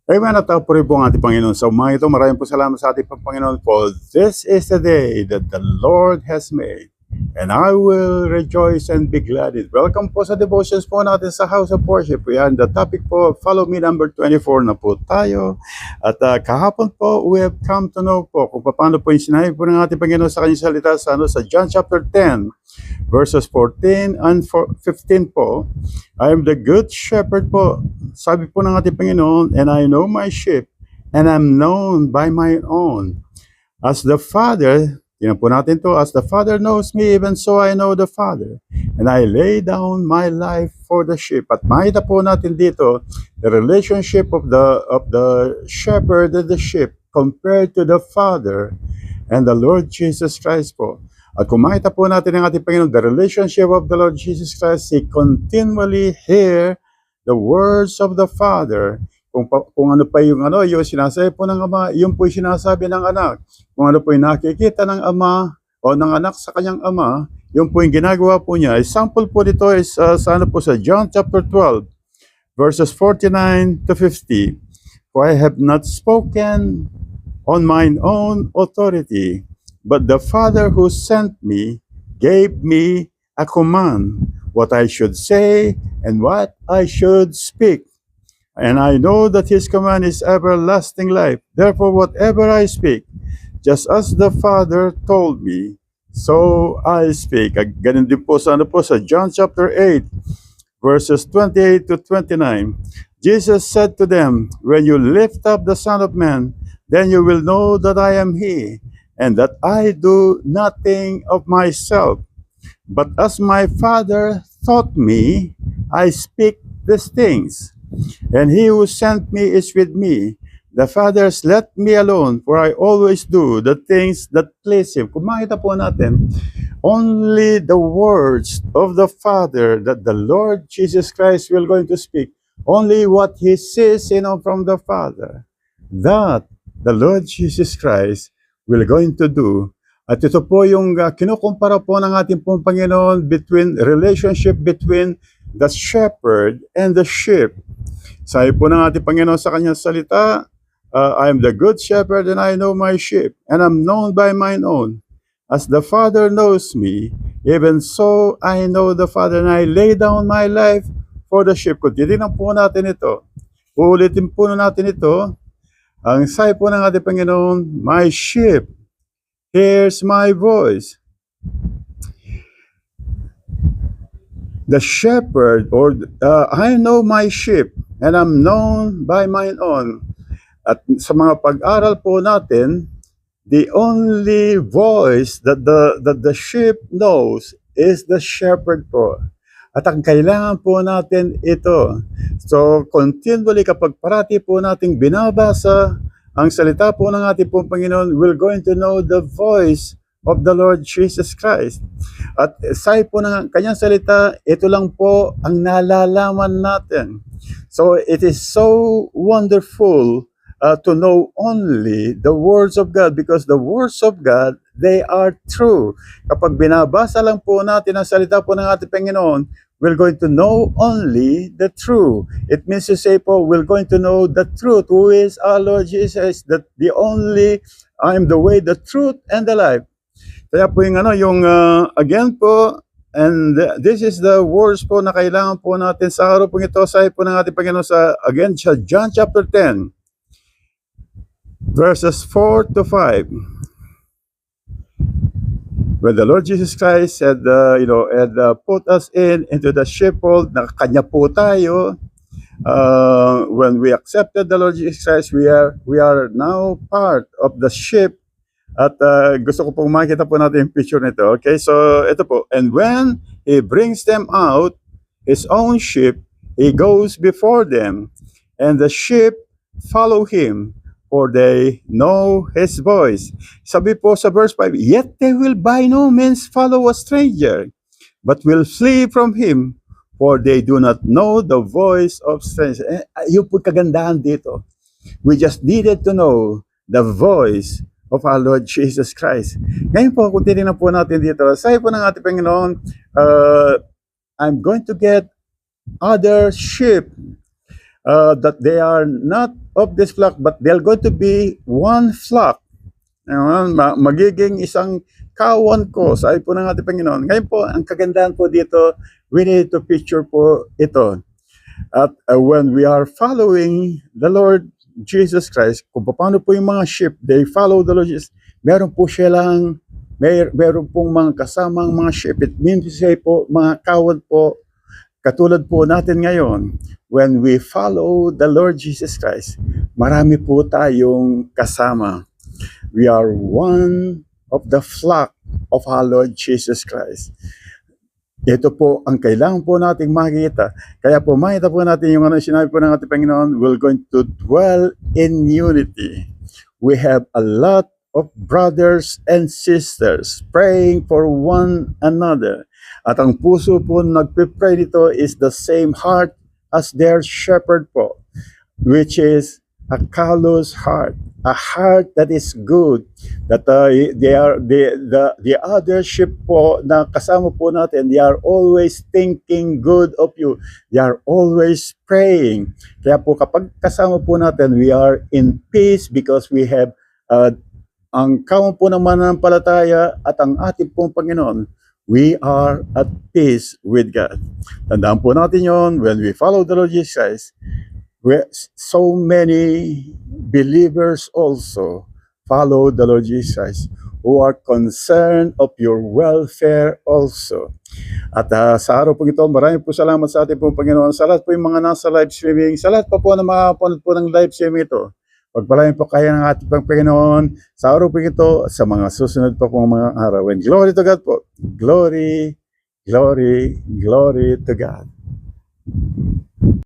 Amen at puri po ang ating Panginoon. Sa umaga ito, maraming po salamat sa ating Panginoon for this is the day that the Lord has made. And I will rejoice and be glad in it. Welcome po sa devotions po natin sa House of Worship. Yan, the topic po, follow me number 24 na po tayo. At kahapon po, we have come to know po kung paano po yung sinabi po ng ating Panginoon sa kanyang salita sa John chapter 10, verses 14 and 15 po. I am the good shepherd po. Sabi po ng ating Panginoon, and I know my sheep, and I'm known by my own. As the Father, tingnan po natin to, as the Father knows me, even so I know the Father. And I lay down my life for the sheep. At makita po natin dito, the relationship of the shepherd and the sheep compared to the Father and the Lord Jesus Christ po. At kung makita po natin ang ating Panginoon, the relationship of the Lord Jesus Christ, He continually hear the words of the Father. Kung ano pa yung sinasabi po ng Ama, yun po yung sinasabi ng anak. Kung ano po yung nakikita ng Ama o ng anak sa kanyang Ama, yun po yung ginagawa po niya. Example po dito is sa John chapter 12, verses 49 to 50. For I have not spoken on mine own authority, but the Father who sent me gave me a command, what I should say and what I should speak. And I know that His command is everlasting life. Therefore, whatever I speak, just as the Father told me, so I speak. Ganun din po sa John chapter 8, verses 28 to 29. Jesus said to them, when you lift up the Son of Man, then you will know that I am He, and that I do nothing of myself. But as my Father taught me, I speak these things. And He who sent me is with me. The Father has let me alone, for I always do the things that please Him. Kung makita po natin, only the words of the Father that the Lord Jesus Christ will going to speak. Only what He says, from the Father. That the Lord Jesus Christ will going to do. At ito po yung kinukumpara po ng ating pong Panginoon relationship between the shepherd and the sheep. Sabi po ng ating Panginoon sa kanyang salita, I am the good shepherd and I know my sheep, and I'm known by mine own. As the Father knows me, even so I know the Father, and I lay down my life for the sheep. Kung titignan po natin ito, uulitin po natin ito, ang sabi po ng ating Panginoon, my sheep hears my voice. The shepherd, or I know my sheep, and I'm known by mine own. At sa mga pag-aral po natin, the only voice that the sheep knows is the shepherd po. At ang kailangan po natin ito. So, continually kapag parati po nating binabasa ang salita po ng ating pong Panginoon, we're going to know the voice of the Lord Jesus Christ. At sa po ng kanyang salita, ito lang po ang nalalaman natin. So it is so wonderful to know only the words of God, because the words of God, they are true. Kapag binabasa lang po natin ang salita po ng ating Panginoon, we're going to know only the truth. It means to say po, we're going to know the truth, who is our Lord Jesus, that the only, I am the way, the truth, and the life. Kaya po again po, and this is the words po na kailangan po natin sa araw po ito, sabi po ng ating Panginoon sa John chapter 10, verses 4 to 5. When the Lord Jesus Christ had put us into the sheepfold, na kanya po tayo. When we accepted the Lord Jesus Christ, we are now part of the sheep. At gusto ko pong makita po natin yung picture nito. Okay, so ito po. And when He brings them out, His own sheep, He goes before them, and the sheep follow Him, for they know His voice. Sabi po sa verse 5, yet they will by no means follow a stranger, but will flee from him, for they do not know the voice of strangers. Yung po kagandahan dito. We just needed to know the voice of our Lord Jesus Christ. Ngayon po, kung tinignan po natin dito, sabi po ng ating Panginoon, I'm going to get other sheep that they are not of this flock, but they're going to be one flock. Magiging isang kawan ko sa po ng ating Panginoon. Ngayon po, ang kagandahan po dito, we need to picture po ito. At when we are following the Lord Jesus Christ, kung paano po yung mga sheep, they follow the Lord Jesus, meron po silang, meron pong mga kasamang mga sheep. It means to say po, mga kawan po, katulad po natin ngayon, when we follow the Lord Jesus Christ, marami po tayong kasama. We are one of the flock of our Lord Jesus Christ. Ito po ang kailangan po nating makita. Kaya po makita po natin yung sinabi po ng ating Panginoon, we're going to dwell in unity. We have a lot of brothers and sisters praying for one another. At ang puso po nagpipray nito is the same heart as their shepherd po, which is a callous heart, a heart that is good, that the other sheep po na kasama po natin, they are always thinking good of you. They are always praying. Kaya po kapag kasama po natin, we are in peace because we have ang kawan po ng mananampalataya at ang ating pong Panginoon. We are at peace with God. Tandaan po natin yon, when we follow the Lord Jesus Christ, so many believers also follow the Lord Jesus Christ who are concerned of your welfare also. At sa araw po ito, maraming po salamat sa ating pong Panginoon, sa lahat po yung mga nasa live streaming, sa lahat pa po na makapanood po ng live streaming ito. Pagpalain po kayo ng ating pong Panginoon sa araw po ito, sa mga susunod pa pong mga araw. And glory to God po. Glory, glory, glory to God.